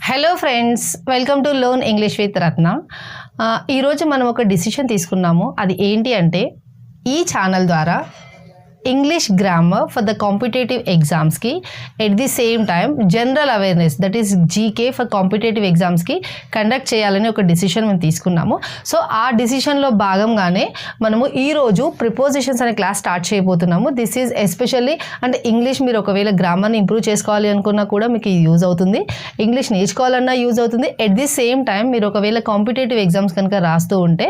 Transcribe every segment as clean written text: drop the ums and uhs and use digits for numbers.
Hello friends, welcome to learn English with Ratna. ఈరోజు మనం ఒక డిసిషన్ తీసుకున్నాము. అది ఏంటి అంటే ఈ ఛానల్ ద్వారా English grammar for the competitive ఎగ్జామ్స్కి at the same time general awareness that is GK for competitive ఎగ్జామ్స్కి కండక్ట్ చేయాలని ఒక డిసిషన్ మేము తీసుకున్నాము. సో ఆ డిసిషన్లో భాగంగానే మనము ఈరోజు ప్రిపోజిషన్స్ అనే క్లాస్ స్టార్ట్ చేయబోతున్నాము. దిస్ ఈజ్ ఎస్పెషల్లీ అంటే ఇంగ్లీష్ మీరు ఒకవేళ గ్రామర్ని ఇంప్రూవ్ చేసుకోవాలి అనుకున్నా కూడా మీకు ఇది యూజ్ అవుతుంది, ఇంగ్లీష్ నేర్చుకోవాలన్నా యూజ్ అవుతుంది. ఎట్ ది సేమ్ టైం మీరు ఒకవేళ కాంపిటేటివ్ ఎగ్జామ్స్ కనుక రాస్తూ ఉంటే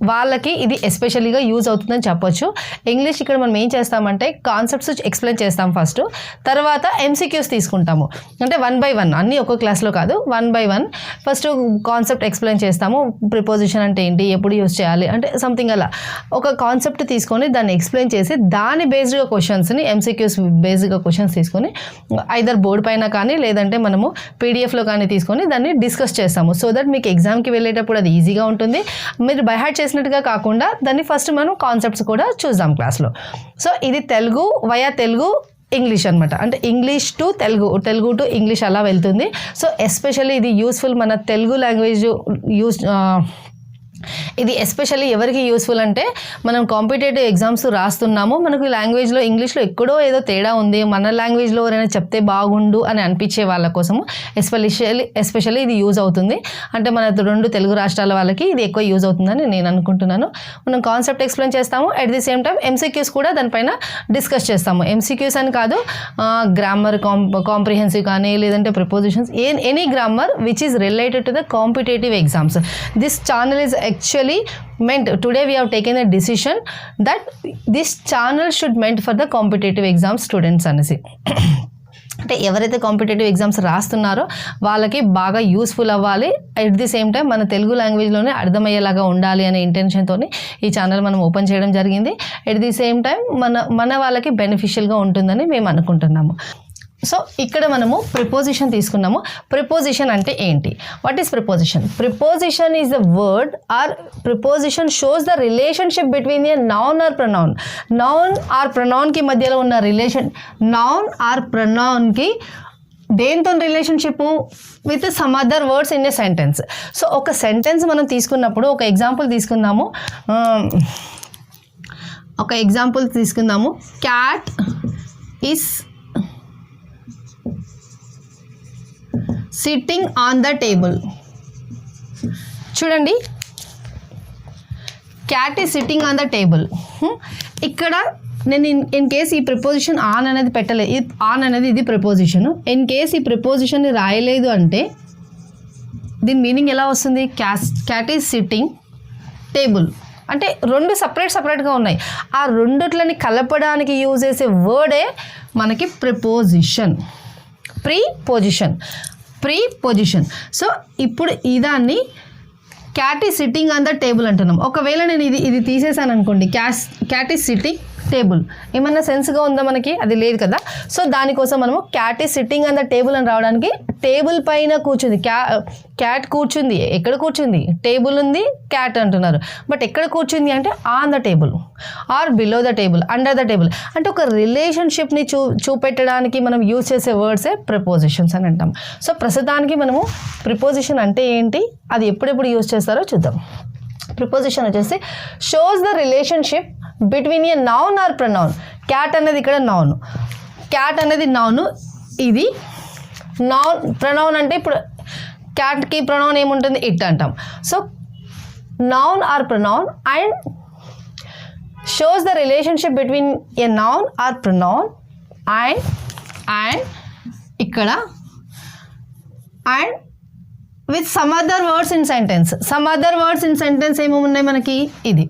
వాళ్ళకి ఇది ఎస్పెషల్లీగా యూజ్ అవుతుందని చెప్పొచ్చు. ఇంగ్లీష్ ఇక్కడ మనం ఏం చేస్తామంటే కాన్సెప్ట్స్ ఎక్స్ప్లెయిన్ చేస్తాం ఫస్ట్, తర్వాత ఎంసీక్యూస్ తీసుకుంటాము. అంటే 1 by 1 అన్నీ ఒక్కో క్లాస్లో కాదు, 1 by 1 ఫస్ట్ కాన్సెప్ట్ ఎక్స్ప్లెయిన్ చేస్తాము. ప్రిపోజిషన్ అంటే ఏంటి, ఎప్పుడు యూజ్ చేయాలి అంటే సంథింగ్ అలా ఒక కాన్సెప్ట్ తీసుకొని దాన్ని ఎక్స్ప్లెయిన్ చేసి దాని బేస్డ్గా క్వశ్చన్స్ని ఎంసీక్యూస్ బేస్డ్గా క్వశ్చన్స్ తీసుకొని ఐదర్ బోర్డు పైన కానీ లేదంటే మనము పీడిఎఫ్లో కానీ తీసుకొని దాన్ని డిస్కస్ చేస్తాము. సో దట్ మీకు ఎగ్జామ్కి వెళ్ళేటప్పుడు అది ఈజీగా ఉంటుంది. మీరు బై హార్ట్ చేసినట్టుగా కాకుండా దాన్ని ఫస్ట్ మనం కాన్సెప్ట్స్ కూడా చూద్దాం క్లాస్లో. సో ఇది తెలుగు వయా తెలుగు ఇంగ్లీష్ అనమాట. అంటే English to Telugu, Telugu to English అలా వెళ్తుంది. సో ఎస్పెషల్లీ ఇది యూస్ఫుల్ మన తెలుగు లాంగ్వేజ్ ఇది ఎస్పెషల్లీ ఎవరికి యూస్ఫుల్ అంటే మనం కాంపిటేటివ్ ఎగ్జామ్స్ రాస్తున్నాము, మనకు లాంగ్వేజ్లో ఇంగ్లీష్లో ఎక్కడో ఏదో తేడా ఉంది, మన లాంగ్వేజ్లో ఎవరైనా చెప్తే బాగుండు అని అనిపించే వాళ్ళ కోసము ఎస్పెషల్లీ ఇది యూజ్ అవుతుంది. అంటే మన 2 తెలుగు రాష్ట్రాల వాళ్ళకి ఇది ఎక్కువ యూజ్ అవుతుందని నేను అనుకుంటున్నాను. మనం కాన్సెప్ట్ ఎక్స్ప్లెయిన్ చేస్తాము, at the same time MCQs కూడా దానిపైన డిస్కస్ చేస్తాము. ఎంసీక్యూస్ అని కాదు, గ్రామర్ కాంప్రిహెన్సివ్ కానీ లేదంటే prepositions any grammar which is related to the competitive exams. This channel is actually meant, today we have taken a decision that this channel should meant for the competitive exam students అనేసి. అంటే ఎవరైతే competitive exams రాస్తున్నారో వాళ్ళకి బాగా useful అవ్వాలి, at the same time మన తెలుగు లాంగ్వేజ్లోనే అర్థమయ్యేలాగా ఉండాలి అనే ఇంటెన్షన్తో ఈ ఛానల్ మనం ఓపెన్ చేయడం జరిగింది. ఎట్ ది సేమ్ టైం మన వాళ్ళకి బెనిఫిషియల్గా ఉంటుందని మేము అనుకుంటున్నాము. సో ఇక్కడ మనము ప్రిపోజిషన్ తీసుకున్నాము. ప్రిపోజిషన్ అంటే ఏంటి, what is preposition? Preposition is the word or preposition shows the relationship between a noun or pronoun. Noun or ప్రొనౌన్కి మధ్యలో ఉన్న రిలేషన్, నౌన్ ఆర్ ప్రొనౌన్కి దేంతో relationship with some other words in a sentence. So ఒక sentence మనం తీసుకున్నప్పుడు ఒక ఎగ్జాంపుల్ తీసుకుందాము. Cat is sitting on the table. చూడండి, cat is sitting on the table. ఇక్కడ నేను ఇన్ కేస్ ఈ ప్రిపోజిషన్ ఆన్ అనేది పెట్టలేదు, ఆన్ అనేది ఇది ప్రిపోజిషన్. ఇన్ కేస్ ఈ ప్రిపోజిషన్ని రాయలేదు అంటే దీని మీనింగ్ ఎలా వస్తుంది? క్యాట్ ఈజ్ సిట్టింగ్ టేబుల్ అంటే 2 సపరేట్గా ఉన్నాయి. ఆ రెండిట్లని కలపడానికి యూజ్ చేసే వర్డే మనకి ప్రిపోజిషన్, ప్రీపోజిషన్. సో ఇప్పుడు ఇదాన్ని cat is sitting on the table అంటున్నాం. ఒకవేళ నేను ఇది తీసేసాను అనుకోండి, క్యాట్ ఈజ్ సిట్టింగ్ టేబుల్, ఏమన్నా సెన్స్గా ఉందా మనకి? అది లేదు కదా. సో దానికోసం మనము cat is sitting on the table అని రావడానికి టేబుల్ పైన కూర్చుంది, క్యాట్ కూర్చుంది. ఎక్కడ కూర్చుంది? టేబుల్ ఉంది, క్యాట్ అంటున్నారు, బట్ ఎక్కడ కూర్చుంది అంటే on the table or below the table, under the table. అంటే ఒక రిలేషన్షిప్ని చూపెట్టడానికి మనం యూజ్ చేసే వర్డ్సే ప్రిపోజిషన్స్ అని అంటాం. సో ప్రస్తుతానికి మనము ప్రిపోజిషన్ అంటే ఏంటి, అది ఎప్పుడెప్పుడు యూజ్ చేస్తారో చూద్దాం. ప్రిపోజిషన్ వచ్చేసి shows the relationship between a noun or pronoun. Cat అనేది ఇక్కడ నౌన్, క్యాట్ అనేది నౌన్, ఇది నౌన్. ప్రొనౌన్ అంటే ఇప్పుడు క్యాట్కి ప్రొనౌన్ ఏముంటుంది? ఇట్ అంటాం. So noun or pronoun and shows the relationship between a noun or pronoun and ఇక్కడ and with some other words in sentence. Some other words in sentence ఏమేమి ఉన్నాయి మనకి? ఇది.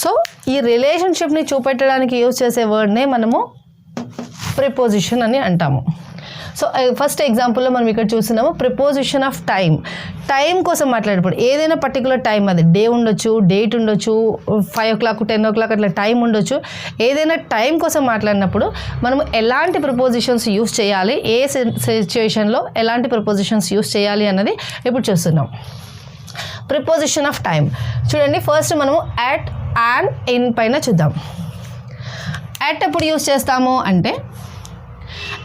సో ఈ రిలేషన్షిప్ని చూపెట్టడానికి యూజ్ చేసే వర్డ్నే మనము ప్రిపోజిషన్ అని అంటాము. సో ఫస్ట్ ఎగ్జాంపుల్లో మనం ఇక్కడ చూస్తున్నాము ప్రిపోజిషన్ ఆఫ్ టైం. టైం కోసం మాట్లాడేటప్పుడు ఏదైనా పర్టికులర్ టైం, అది డే ఉండొచ్చు, డేట్ ఉండొచ్చు, 5 o'clock 10 o'clock అట్లా టైం ఉండొచ్చు. ఏదైనా టైం కోసం మాట్లాడినప్పుడు మనము ఎలాంటి ప్రిపోజిషన్స్ యూజ్ చేయాలి, ఏ సిచ్యువేషన్లో ఎలాంటి ప్రిపోజిషన్స్ యూజ్ చేయాలి అన్నది ఇప్పుడు చూస్తున్నాం. ప్రిపోజిషన్ ఆఫ్ టైం చూడండి. ఫస్ట్ మనము అట్, అండ్, ఇన్ పైన చూద్దాం. అట్ ఎప్పుడు యూజ్ చేస్తాము అంటే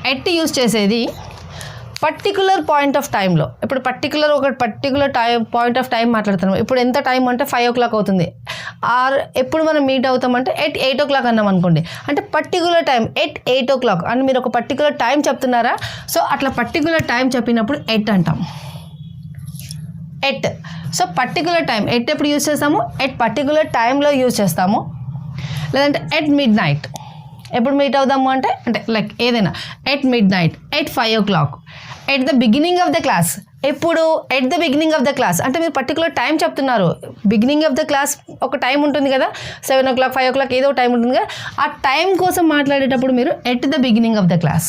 ఎట్ యూజ్ చేసేది పర్టికులర్ పాయింట్ ఆఫ్ టైంలో, ఇప్పుడు పర్టికులర్ పాయింట్ ఆఫ్ టైం మాట్లాడుతున్నాం. ఇప్పుడు ఎంత టైం అంటే 5 o'clock అవుతుంది. ఎప్పుడు మనం మీట్ అవుతామంటే ఎట్ 8 o'clock అన్నాం అనుకోండి, అంటే పర్టికులర్ టైం ఎట్ 8 o'clock అని మీరు ఒక పర్టికులర్ టైం చెప్తున్నారా. సో అట్లా పర్టికులర్ టైం చెప్పినప్పుడు ఎట్ అంటాం. At. So particular time at ఎప్పుడు యూజ్ చేస్తాము, ఎట్ పర్టికులర్ టైంలో యూజ్ చేస్తాము. లేదంటే ఎట్ మిడ్ నైట్ ఎప్పుడు మీట్ అవుదాము అంటే లైక్ ఏదైనా at midnight, at 5 o'clock, at the beginning of the class. ఎప్పుడు at the beginning of the class అంటే మీరు పర్టికులర్ టైం చెప్తున్నారు. బిగినింగ్ ఆఫ్ ద క్లాస్ ఒక టైం ఉంటుంది కదా, 7 o'clock 5 o'clock ఏదో టైం ఉంటుంది కదా, ఆ టైం కోసం మాట్లాడేటప్పుడు మీరు at the beginning of the class.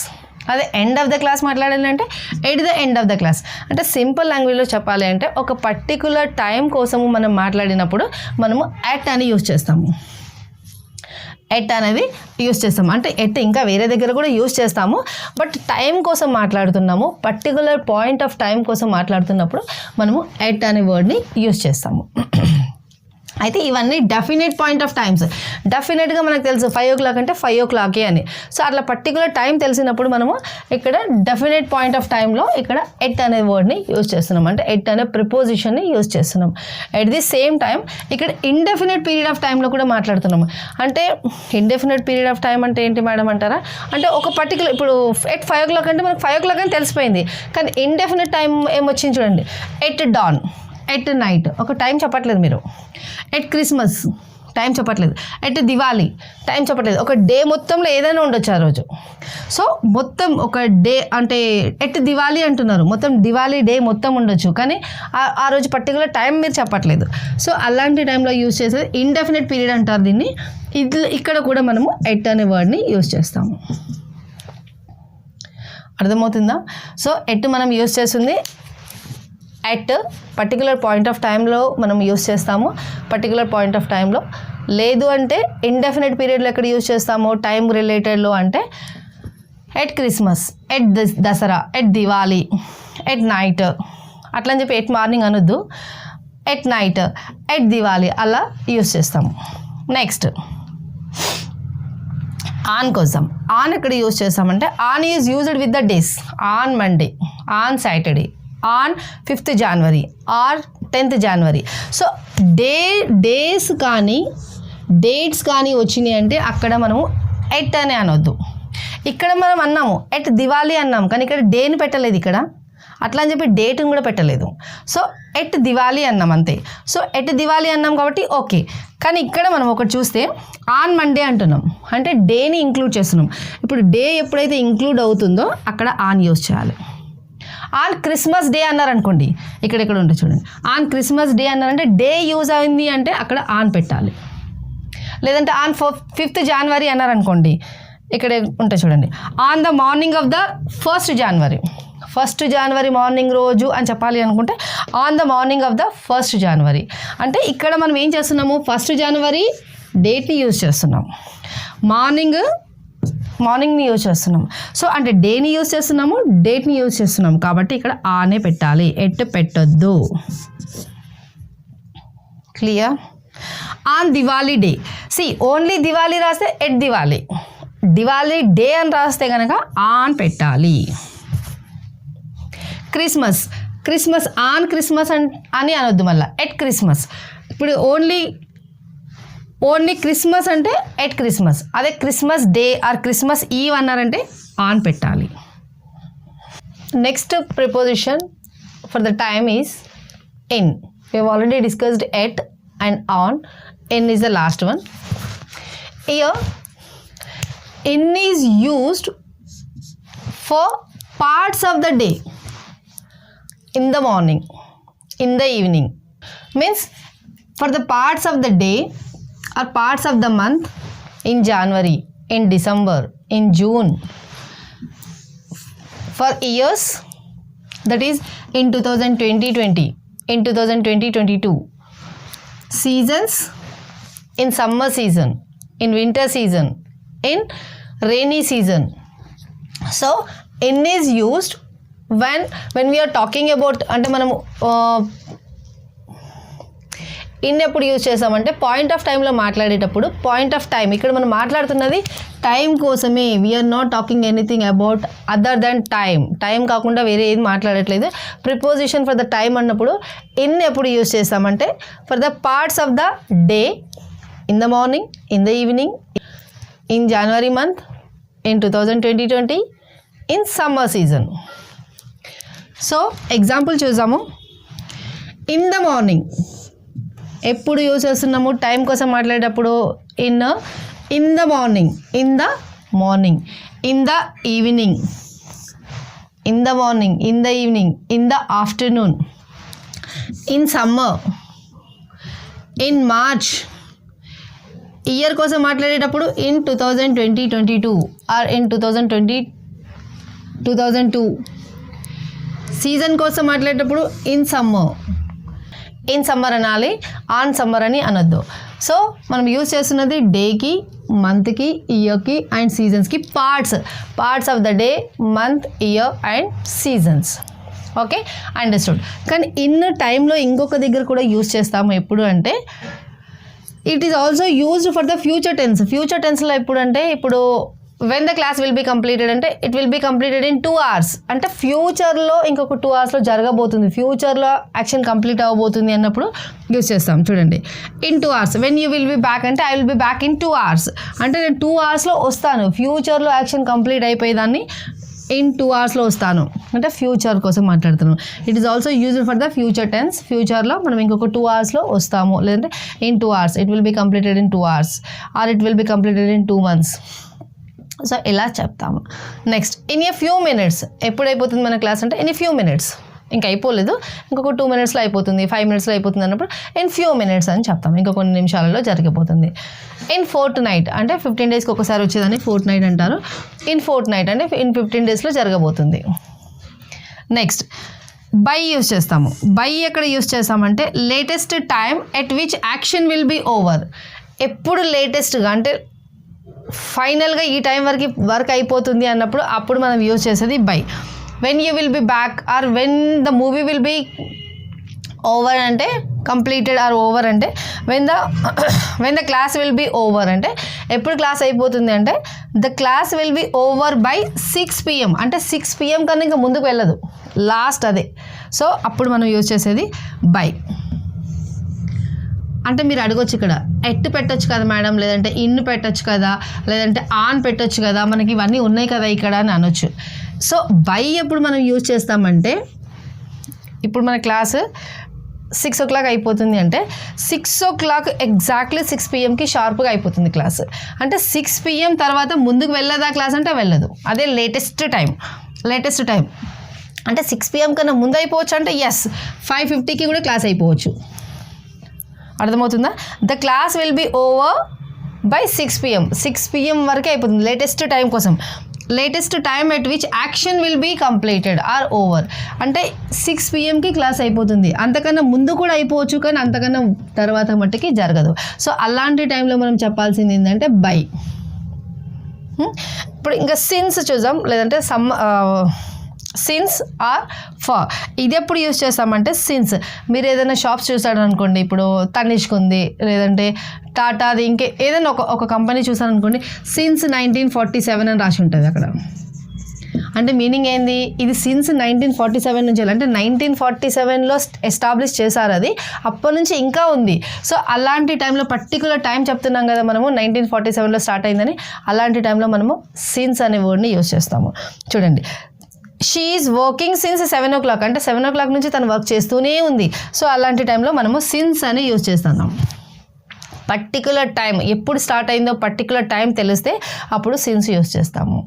అదే ఎండ్ ఆఫ్ ద క్లాస్ మాట్లాడాలి అంటే at the end of the class. అంటే సింపుల్ లాంగ్వేజ్లో చెప్పాలి అంటే ఒక పర్టికులర్ టైం కోసము మనం మాట్లాడినప్పుడు మనము ఎట్ అని యూజ్ చేస్తాము. ఎట్ అనేది యూజ్ చేస్తాము. అంటే ఎట్ ఇంకా వేరే దగ్గర కూడా యూజ్ చేస్తాము, బట్ టైం కోసం మాట్లాడుతున్నాము, పర్టికులర్ పాయింట్ ఆఫ్ టైం కోసం మాట్లాడుతున్నప్పుడు మనము ఎట్ అనే వర్డ్ని యూజ్ చేస్తాము. అయితే ఇవన్నీ డెఫినెట్ పాయింట్ ఆఫ్ టైమ్స్. డెఫినెట్గా మనకు తెలుసు 5 o'clock అంటే 5 o'clock అని. సో అట్లా పర్టికులర్ టైం తెలిసినప్పుడు మనము ఇక్కడ డెఫినెట్ పాయింట్ ఆఫ్ టైంలో ఇక్కడ ఎట్ అనే వర్డ్ని యూజ్ చేస్తున్నాం, అంటే ఎట్ అనే ప్రిపోజిషన్ని యూజ్ చేస్తున్నాం. ఎట్ ది సేమ్ టైం ఇక్కడ ఇండెఫినెట్ పీరియడ్ ఆఫ్ టైంలో కూడా మాట్లాడుతున్నాము. అంటే ఇండెఫినెట్ పీరియడ్ ఆఫ్ టైం అంటే ఏంటి మేడం అంటారా, అంటే ఒక పర్టికులర్ ఇప్పుడు ఎట్ 5 o'clock అంటే మనకు 5 o'clock అని తెలిసిపోయింది, కానీ ఇండెఫినెట్ టైం ఏమొచ్చింది చూడండి, ఎట్ డాన్, ఎట్ నైట్, ఒక టైం చెప్పట్లేదు మీరు. ఎట్ క్రిస్మస్ టైం చెప్పట్లేదు, ఎట్ దివాళీ టైం చెప్పట్లేదు, ఒక డే మొత్తంలో ఏదైనా ఉండొచ్చు ఆ రోజు. సో మొత్తం ఒక డే అంటే ఎట్ దివాళీ అంటున్నారు, మొత్తం దివాళీ డే మొత్తం ఉండొచ్చు, కానీ ఆ రోజు పర్టికులర్ టైం మీరు చెప్పట్లేదు. సో అలాంటి టైంలో యూజ్ చేసేది ఇండెఫినెట్ పీరియడ్ అంటారు దీన్ని. ఇక్కడ కూడా మనము ఎట్ అనే వర్డ్ని యూజ్ చేస్తాము. అర్థమవుతుందా. సో ఎట్ మనం యూజ్ చేస్తుంది ఎట్ పర్టికులర్ పాయింట్ ఆఫ్ టైంలో మనం యూస్ చేస్తాము, పర్టికులర్ పాయింట్ ఆఫ్ టైంలో. లేదు అంటే ఇండెఫినెట్ పీరియడ్లో ఎక్కడ యూజ్ చేస్తాము టైం రిలేటెడ్లో అంటే at Christmas, at Dasara, at Diwali, at night అట్లా అని చెప్పి ఎట్ మార్నింగ్ అనొద్దు, ఎట్ నైట్, ఎట్ దివాళీ అలా యూజ్ చేస్తాము. నెక్స్ట్ ఆన్ కోసం. ఆన్ ఎక్కడ యూజ్ చేస్తామంటే on is used with the days. On Monday, on Saturday, on 5th January or 10th January. So days కానీ డేట్స్ కానీ వచ్చినాయి అంటే అక్కడ మనము ఎట్ అని అనొద్దు. ఇక్కడ మనం అన్నాము ఎట్ దివాళీ అన్నాం, కానీ ఇక్కడ డేని పెట్టలేదు ఇక్కడ, అట్లా అని చెప్పి డేట్ని కూడా పెట్టలేదు. సో ఎట్ దివాళీ అన్నాం అంతే. సో ఎట్ దివాళీ అన్నాం కాబట్టి ఓకే. కానీ ఇక్కడ మనం ఒకటి చూస్తే ఆన్ మండే అంటున్నాం, అంటే డేని ఇంక్లూడ్ చేస్తున్నాం. ఇప్పుడు డే ఎప్పుడైతే ఇంక్లూడ్ అవుతుందో అక్కడ ఆన్ యూజ్ చేయాలి. ఆన్ క్రిస్మస్ డే అన్నారనుకోండి, ఇక్కడ ఉంటుంది చూడండి, ఆన్ క్రిస్మస్ డే అన్నారంటే డే యూజ్ అయింది అంటే అక్కడ ఆన్ పెట్టాలి. లేదంటే ఆన్ 5th January అన్నారనుకోండి, ఇక్కడ ఉంటాయి చూడండి, on the morning of the 1st January, 1st January morning రోజు అని చెప్పాలి అనుకుంటే on the morning of the 1st January. అంటే ఇక్కడ మనం ఏం చేస్తున్నాము, 1st January డేట్ని యూజ్ చేస్తున్నాం, మార్నింగ్ని యూజ్ చేస్తున్నాం. సో అంటే డేని యూజ్ చేస్తున్నాము, డేట్ని యూజ్ చేస్తున్నాము, కాబట్టి ఇక్కడ ఆనే పెట్టాలి, ఎట్ పెట్టొద్దు. Clear. On Diwali day, only Diwali రాస్తే ఎట్ దివాళీ, దివాళీ డే అని రాస్తే కనుక ఆన్ పెట్టాలి. క్రిస్మస్ ఆన్ క్రిస్మస్ అని అనొద్దు, మళ్ళీ ఎట్ క్రిస్మస్. ఇప్పుడు ఓన్లీ క్రిస్మస్ అంటే ఎట్ క్రిస్మస్, అదే క్రిస్మస్ డే ఆర్ క్రిస్మస్ ఈవ్ అన్నారంటే ఆన్ పెట్టాలి. Next preposition for the time is in. We have already discussed at and on. In is the last one. Here in is used for parts of the day, in the morning, in the evening, means for the parts of the day or parts of the month, in January, in December, in June, for years, that is in 2020, in 2022, seasons, in summer season, in winter season, in rainy season. So in is used when we are talking about, అంటే మనము in ఎప్పుడు use చేసామంటే point of టైంలో మాట్లాడేటప్పుడు point of time ఇక్కడ మనం మాట్లాడుతున్నది time కోసమే. We're not talking anything about other than time కాకుండా వేరే ఏది మాట్లాడట్లేదు. ప్రిపోజిషన్ ఫర్ ద టైం అన్నప్పుడు ఇన్ ఎప్పుడు యూజ్ చేస్తామంటే for the parts of the day, in the morning, in the evening, in January month, in 2020, in summer season. So example చూసాము. In the morning ఎప్పుడు use చేస్తున్నాము time కోసం మాట్లాడేటప్పుడు in the morning, in the morning, in the evening, in the morning, in the evening, in the afternoon, in summer, in March. Year కోసం మాట్లాడేటప్పుడు in 2020-22 are in 2020-2002. Season కోసం మాట్లాడేటప్పుడు in summer అనాలి, on summer అని అనొద్దు. So మనం use చేస్తున్నది డేకి, మంత్కి, ఇయర్కి అండ్ సీజన్స్కి parts of the day, month, year and seasons. Okay, understood. కానీ ఇన్ టైంలో ఇంకొక దగ్గర కూడా యూజ్ చేస్తాము. ఎప్పుడు అంటే it is also used for the future టెన్స్లో ఎప్పుడు అంటే ఇప్పుడు when the class will be completed అంటే it will be completed in 2 hours అంటే ఫ్యూచర్లో ఇంకొక 2 hoursలో జరగబోతుంది, ఫ్యూచర్లో యాక్షన్ కంప్లీట్ అవ్వబోతుంది అన్నప్పుడు యూజ్ చేస్తాం. చూడండి, in 2 hours. When you will be back అంటే I will be back in 2 hours అంటే నేను 2 hoursలో వస్తాను. ఫ్యూచర్లో యాక్షన్ కంప్లీట్ అయిపోయేదాన్ని ఇన్ 2 hoursలో వస్తాను అంటే ఫ్యూచర్ కోసం మాట్లాడుతున్నాను. It is also used for the future tense. ఫ్యూచర్లో మనం ఇంకొక 2 hoursలో వస్తాము, లేదంటే in 2 hours it will be completed in 2 hours or it will be completed in 2 months. So ఇలా చెప్తాము. Next in a few minutes. ఎప్పుడు అయిపోతుంది మన క్లాస్ అంటే ఇన్ ఏ ఫ్యూ మినిట్స్, ఇంకా అయిపోలేదు, ఇంకొక 2 minutesలో అయిపోతుంది, 5 minutesలో అయిపోతుంది అన్నప్పుడు ఇన్ ఫ్యూ మినిట్స్ అని చెప్తాం. ఇంకా కొన్ని నిమిషాలలో జరిగిపోతుంది. ఇన్ ఫోర్ట్నైట్ అంటే 15 daysకి ఒకసారి వచ్చేదాన్ని ఫోర్ట్నైట్ అంటారు. ఇన్ ఫోర్ట్నైట్ అంటే ఇన్ 15 daysలో జరగబోతుంది. నెక్స్ట్ బై యూజ్ చేస్తాము. బై ఎక్కడ యూజ్ చేస్తామంటే latest time at which action will be over. ఎప్పుడు లేటెస్ట్గా అంటే ఫైనల్గా ఈ టైం వరకు వర్క్ అయిపోతుంది అన్నప్పుడు అప్పుడు మనం యూజ్ చేసేది by. When you will be back or when the movie will be over అంటే కంప్లీటెడ్ ఆర్ ఓవర్ అంటే when the class will be over అంటే ఎప్పుడు క్లాస్ అయిపోతుంది అంటే the class will be over by 6 PM అంటే 6 PM కన్నా ఇంకా ముందుకు వెళ్ళదు, లాస్ట్ అదే. సో అప్పుడు మనం యూజ్ చేసేది బై. అంటే మీరు అడగొచ్చు ఇక్కడ ఎట్ పెట్టొచ్చు కదా మేడం, లేదంటే ఇన్ పెట్టొచ్చు కదా, లేదంటే ఆన్ పెట్టొచ్చు కదా, మనకి ఇవన్నీ ఉన్నాయి కదా ఇక్కడ అని అనొచ్చు. సో బై ఎప్పుడు మనం యూజ్ చేస్తామంటే ఇప్పుడు మన క్లాసు 6 o'clock అయిపోతుంది అంటే 6 o'clock ఎగ్జాక్ట్లీ 6 PMకి షార్ప్గా అయిపోతుంది క్లాస్. అంటే 6 PM తర్వాత ముందుకు వెళ్ళదా క్లాస్ అంటే వెళ్ళదు. అదే లేటెస్ట్ టైం అంటే 6 PM కన్నా ముందు అయిపోవచ్చు అంటే ఎస్ 5:50కి కూడా క్లాస్ అయిపోవచ్చు. అర్థమవుతుందా? The class will be over by 6 PM. 6 PM వరకే అయిపోతుంది లేటెస్ట్ టైం కోసం. Latest time at which action will be completed or over అంటే 6 PMకి క్లాస్ అయిపోతుంది. అంతకన్నా ముందు కూడా అయిపోవచ్చు, కానీ అంతకన్నా తర్వాత మట్టుకి జరగదు. సో అలాంటి టైంలో మనం చెప్పాల్సింది ఏంటంటే బై. ఇప్పుడు ఇంకా సిన్స్ చూద్దాం, లేదంటే సిన్స్ ఆర్ ఫర్. ఇది ఎప్పుడు యూజ్ చేస్తామంటే సిన్స్. మీరు ఏదైనా షాప్స్ చూసాడు అనుకోండి, ఇప్పుడు తనిష్క్ ఉంది, లేదంటే టాటాది, ఇంకే ఏదైనా ఒక కంపెనీ చూసాను అనుకోండి, సిన్స్ 1947 అని రాసి ఉంటుంది అక్కడ. అంటే మీనింగ్ ఏంది, ఇది సిన్స్ 1947 నుంచి, అంటే 1947లో ఎస్టాబ్లిష్ చేశారు, అది అప్పటి నుంచి ఇంకా ఉంది. సో అలాంటి టైంలో పర్టికులర్ టైం చెప్తున్నాం కదా మనము 1947లో స్టార్ట్ అయిందని, అలాంటి టైంలో మనము సిన్స్ అనే వర్డ్ని యూజ్ చేస్తాము. చూడండి, she is working since 7 o'clock అంటే 7 o'clock నుంచి తను వర్క్ చేస్తూనే ఉంది. సో అలాంటి టైంలో మనము సిన్స్ అని యూజ్ చేస్తున్నాం. పర్టికులర్ టైం ఎప్పుడు స్టార్ట్ అయిందో పర్టికులర్ టైం తెలిస్తే అప్పుడు సిన్స్ యూజ్ చేస్తాము.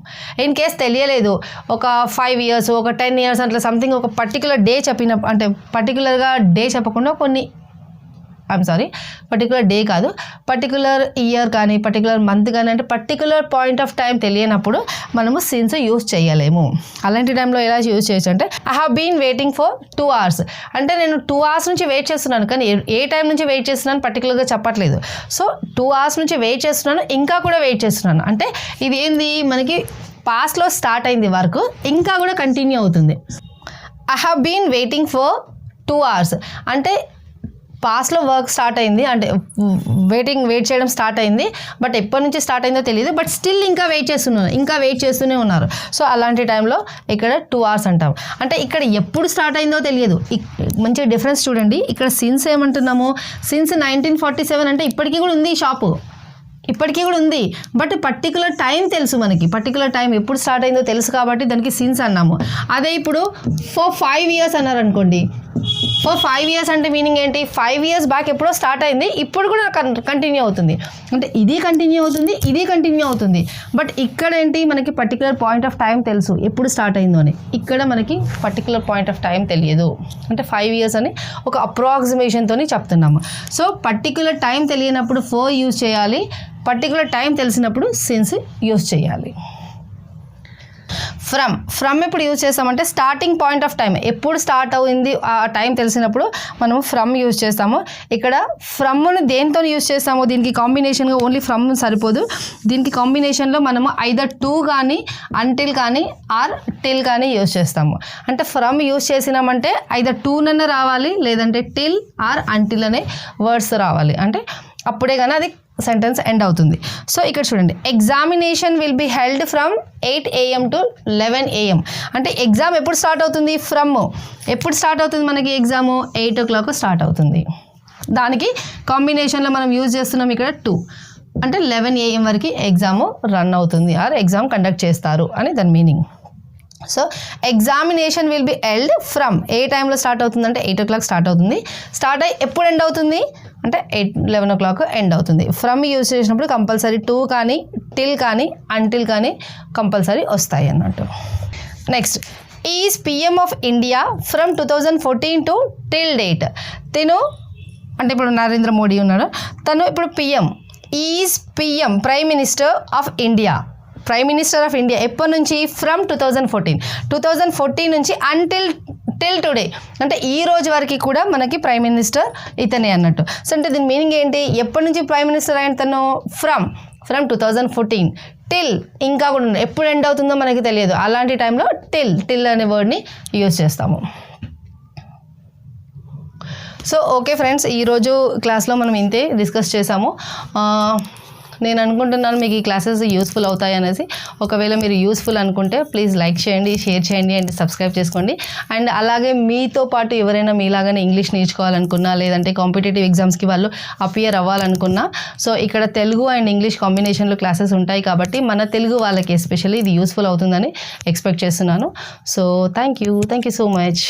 ఇన్ కేస్ తెలియలేదు, ఒక 5 years ఒక 10 years అట్లా సంథింగ్ ఒక పర్టికులర్ డే చెప్పిన, అంటే పర్టికులర్గా డే చెప్పకుండా కొన్ని పర్టికులర్ డే కాదు, పర్టికులర్ ఇయర్ కానీ పర్టికులర్ మంత్ కానీ, అంటే పర్టికులర్ పాయింట్ ఆఫ్ టైం తెలియనప్పుడు మనము సిన్స్ యూజ్ చేయలేము. అలాంటి టైంలో ఎలా యూజ్ చేయొచ్చు అంటే I have been waiting for 2 hours అంటే నేను 2 hours నుంచి వెయిట్ చేస్తున్నాను, కానీ ఏ టైం నుంచి వెయిట్ చేస్తున్నాను పర్టికులర్గా చెప్పట్లేదు. సో 2 hours నుంచి వెయిట్ చేస్తున్నాను, ఇంకా కూడా వెయిట్ చేస్తున్నాను అంటే ఇది ఏంది, మనకి పాస్ట్లో స్టార్ట్ అయింది వర్క్, ఇంకా కూడా కంటిన్యూ అవుతుంది. I have been waiting for 2 hours అంటే పాస్ట్లో వర్క్ స్టార్ట్ అయింది, అంటే వెయిట్ చేయడం స్టార్ట్ అయింది, బట్ ఎప్పటి నుంచి స్టార్ట్ అయిందో తెలియదు, బట్ స్టిల్ ఇంకా వెయిట్ చేస్తూనే ఉన్నారు. సో అలాంటి టైంలో ఇక్కడ 2 hours అంటాం. అంటే ఇక్కడ ఎప్పుడు స్టార్ట్ అయిందో తెలియదు. మంచి డిఫరెన్స్ చూడండి. ఇక్కడ సిన్స్ ఏమంటున్నాము, సిన్స్ 1947 అంటే ఇప్పటికీ కూడా ఉంది ఈ షాపు, ఇప్పటికీ కూడా ఉంది, బట్ పర్టికులర్ టైం తెలుసు మనకి, పర్టికులర్ టైం ఎప్పుడు స్టార్ట్ అయిందో తెలుసు కాబట్టి దానికి సిన్స్ అన్నాము. అదే ఇప్పుడు ఫర్ 5 years అన్నారు అనుకోండి, ఫర్ 5 years అంటే మీనింగ్ ఏంటి, 5 years బ్యాక్ ఎప్పుడో స్టార్ట్ అయింది, ఇప్పుడు కూడా కంటిన్యూ అవుతుంది, అంటే ఇది కంటిన్యూ అవుతుంది, ఇది కంటిన్యూ అవుతుంది. బట్ ఇక్కడ ఏంటి, మనకి పర్టికులర్ పాయింట్ ఆఫ్ టైం తెలుసు ఎప్పుడు స్టార్ట్ అయిందో అని. ఇక్కడ మనకి పర్టికులర్ పాయింట్ ఆఫ్ టైం తెలియదు, అంటే 5 years అని ఒక అప్రాక్సిమేషన్తో చెప్తున్నాము. సో పర్టికులర్ టైం తెలియనప్పుడు ఫర్ యూజ్ చేయాలి, పర్టికులర్ టైం తెలిసినప్పుడు సిన్స్ యూజ్ చేయాలి. ఫ్రమ్ ఎప్పుడు యూజ్ చేస్తామంటే స్టార్టింగ్ పాయింట్ ఆఫ్ టైం, ఎప్పుడు స్టార్ట్ అయింది ఆ టైం తెలిసినప్పుడు మనము ఫ్రమ్ యూజ్ చేస్తాము. ఇక్కడ ఫ్రమ్ను దేంతో యూజ్ చేస్తాము, దీనికి కాంబినేషన్గా ఓన్లీ ఫ్రమ్ సరిపోదు, దీనికి కాంబినేషన్లో మనము ఐదర్ టు కానీ అంటిల్ కానీ ఆర్ టిల్ కానీ యూజ్ చేస్తాము. అంటే ఫ్రమ్ యూజ్ చేసినామంటే ఐదర్ టు నన్న రావాలి, లేదంటే టిల్ ఆర్ అంటిల్ అనే వర్డ్స్ రావాలి, అంటే అప్పుడే కానీ అది సెంటెన్స్ ఎండ్ అవుతుంది. సో ఇక్కడ చూడండి, examination will be held from 8 AM to 11 AM. అంటే ఎగ్జామ్ ఎప్పుడు స్టార్ట్ అవుతుంది, ఫ్రమ్ ఎప్పుడు స్టార్ట్ అవుతుంది మనకి ఎగ్జాము 8 o'clock స్టార్ట్ అవుతుంది. దానికి కాంబినేషన్లో మనం యూజ్ చేస్తున్నాం ఇక్కడ 2, అంటే 11 AM వరకు ఎగ్జాము రన్ అవుతుంది ఆర్ ఎగ్జామ్ కండక్ట్ చేస్తారు అని దాని meaning. So examination will be held from a టైంలో స్టార్ట్ అవుతుంది అంటే 8 o'clock స్టార్ట్ అవుతుంది, స్టార్ట్ అయ్యి ఎప్పుడు ఎండ్ అవుతుంది అంటే 11 o'clock ఎండ్ అవుతుంది. ఫ్రమ్ యూజ్ చేసినప్పుడు కంపల్సరీ టు కానీ టిల్ కానీ అంటిల్ కానీ కంపల్సరీ వస్తాయి అన్నట్టు. Next, is PM of India from 2014 to till date. తిను అంటే ఇప్పుడు నరేంద్ర మోడీ ఉన్నాడు, తను ఇప్పుడు is PM prime minister of India, prime minister of India ఎప్పటి నుంచి, ఫ్రమ్ 2014 నుంచి టిల్ టుడే, అంటే ఈ రోజు వరకు కూడా మనకి ప్రైమ్ మినిస్టర్ ఇతనే అన్నట్టు. సో అంటే దీని మీనింగ్ ఏంటి, ఎప్పటి నుంచి ప్రైమ్ మినిస్టర్ అయిన తను, ఫ్రమ్ 2014 టిల్, ఇంకా కూడా ఎప్పుడు ఎండ్ అవుతుందో మనకి తెలియదు, అలాంటి టైంలో టిల్ అనే వర్డ్ని యూజ్ చేస్తాము. సో ఓకే ఫ్రెండ్స్, ఈరోజు క్లాస్లో మనం ఇంతే డిస్కస్ చేసాము. నేను అనుకుంటున్నాను మీకు ఈ క్లాసెస్ యూస్ఫుల్ అవుతాయి అనేసి. ఒకవేళ మీరు యూస్ఫుల్ అనుకుంటే ప్లీజ్ లైక్ చేయండి, షేర్ చేయండి అండ్ సబ్స్క్రైబ్ చేసుకోండి. అండ్ అలాగే మీతో పాటు ఎవరైనా మీలాగానే ఇంగ్లీష్ నేర్చుకోవాలనుకున్నా, లేదంటే కాంపిటేటివ్ ఎగ్జామ్స్కి వాళ్ళు అపియర్ అవ్వాలనుకున్నా, సో ఇక్కడ తెలుగు అండ్ ఇంగ్లీష్ కాంబినేషన్లో క్లాసెస్ ఉంటాయి కాబట్టి మన తెలుగు వాళ్ళకి ఎస్పెషల్లీ ఇది యూస్ఫుల్ అవుతుందని ఎక్స్పెక్ట్ చేస్తున్నాను. So thank you so much.